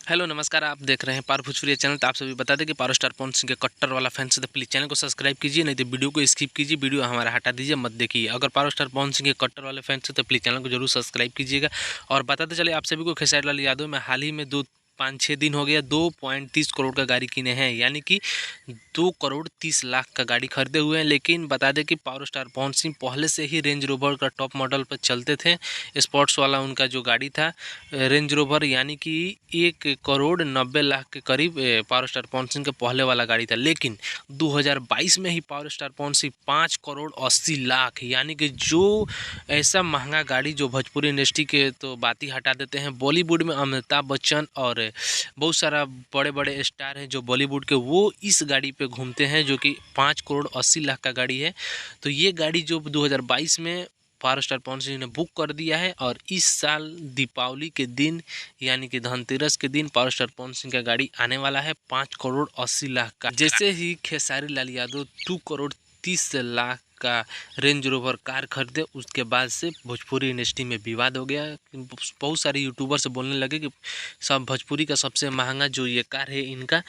Hello नमस्कार, आप देख रहे हैं पावर भोजपुरी चैनल। तो आप सभी बता दें कि पावर स्टार पवन सिंह के कट्टर वाला फैंस है तो प्लीज़ चैनल को सब्सक्राइब कीजिए, नहीं तो वीडियो को स्किप कीजिए, वीडियो हमारा हटा दीजिए, मत देखिए। अगर पावर स्टार पवन सिंह के कट्टर वाले फैंस हैं तो प्लीज़ चैनल को जरूर सब्सक्राइब कीजिएगा। और बताते चले आप सभी को, खेसारी लाल यादव में हाल ही में 5-6 दिन हो गया 2.30 करोड़ का गाड़ी किने हैं, यानी कि 2 करोड़ 30 लाख का गाड़ी खरीदे हुए हैं। लेकिन बता दें कि पावर स्टार पवन सिंह पहले से ही रेंज रोवर का टॉप मॉडल पर चलते थे। स्पोर्ट्स वाला उनका जो गाड़ी था रेंज रोवर, यानी कि 1 करोड़ 90 लाख के करीब पावर स्टार पवन सिंह के पहले वाला गाड़ी था। लेकिन 2022 में ही पावर स्टार पवन सिंह 5 करोड़ 80 लाख, यानी कि जो ऐसा महंगा गाड़ी जो भोजपुरी इंडस्ट्री के तो बात ही हटा देते हैं, बॉलीवुड में अमिताभ बच्चन और बहुत सारा बड़े बड़े स्टार हैं जो बॉलीवुड के, वो इस गाड़ी पे घूमते हैं, जो कि 5 करोड़ 80 लाख का गाड़ी है। तो ये गाड़ी जो 2022 में पावर स्टार पवन सिंह ने बुक कर दिया है, और इस साल दीपावली के दिन यानी कि धनतेरस के दिन पावर स्टार पवन सिंह का गाड़ी आने वाला है 5 करोड़ 80 लाख का। जैसे ही खेसारी लाल यादव 2 करोड़ 30 लाख का रेंज रोवर कार खरीदे, उसके बाद से भोजपुरी इंडस्ट्री में विवाद हो गया। बहुत सारे यूट्यूबर से बोलने लगे कि सब भोजपुरी का सबसे महंगा जो ये कार है इनका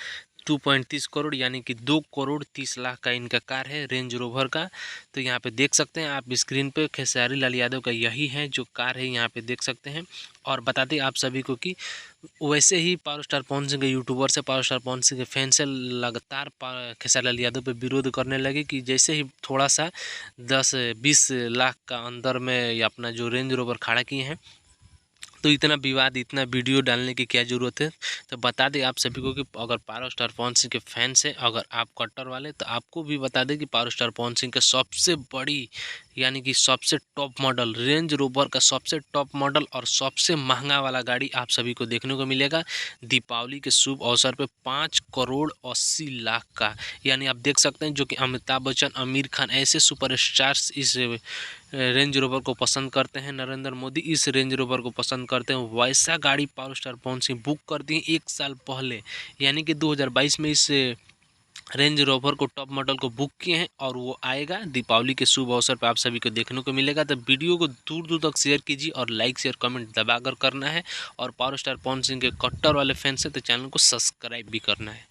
2.30 करोड़ यानी कि 2 करोड़ 30 लाख का इनका कार है रेंज रोवर का। तो यहाँ पे देख सकते हैं आप स्क्रीन पे, खेसारी लाल यादव का यही है जो कार है, यहाँ पे देख सकते हैं। और बता दें आप सभी को कि वैसे ही पावर स्टार पवन सिंह के यूट्यूबर से, पावर स्टार पवन सिंह के फैन से लगातार खेसारी लाल यादव पे विरोध करने लगे कि जैसे ही थोड़ा सा 10-20 लाख का अंदर में ये अपना जो रेंज रोवर खड़ा किए हैं, तो इतना विवाद, इतना वीडियो डालने की क्या ज़रूरत है। तो बता दें आप सभी को कि अगर पावर स्टार पवन सिंह के फैंस हैं, अगर आप कट्टर वाले, तो आपको भी बता दें कि पावर स्टार पवन सिंह के सबसे बड़ी यानी कि सबसे टॉप मॉडल रेंज रोवर का सबसे टॉप मॉडल और सबसे महंगा वाला गाड़ी आप सभी को देखने को मिलेगा दीपावली के शुभ अवसर पे 5 करोड़ 80 लाख का। यानी आप देख सकते हैं जो कि अमिताभ बच्चन, आमिर खान ऐसे सुपरस्टार्स इस रेंज रोवर को पसंद करते हैं, नरेंद्र मोदी इस रेंज रोवर को पसंद करते हैं, वैसा गाड़ी power star Pawan Singh book कर दिए 1 साल पहले, यानी कि 2022 में इस रेंज रोवर को टॉप मॉडल को बुक किए हैं, और वो आएगा दीपावली के शुभ अवसर पर आप सभी को देखने को मिलेगा। तो वीडियो को दूर दूर तक शेयर कीजिए और लाइक शेयर कमेंट दबाकर करना है। और पावर स्टार पवन सिंह के कट्टर वाले फैंस हैं तो चैनल को सब्सक्राइब भी करना है।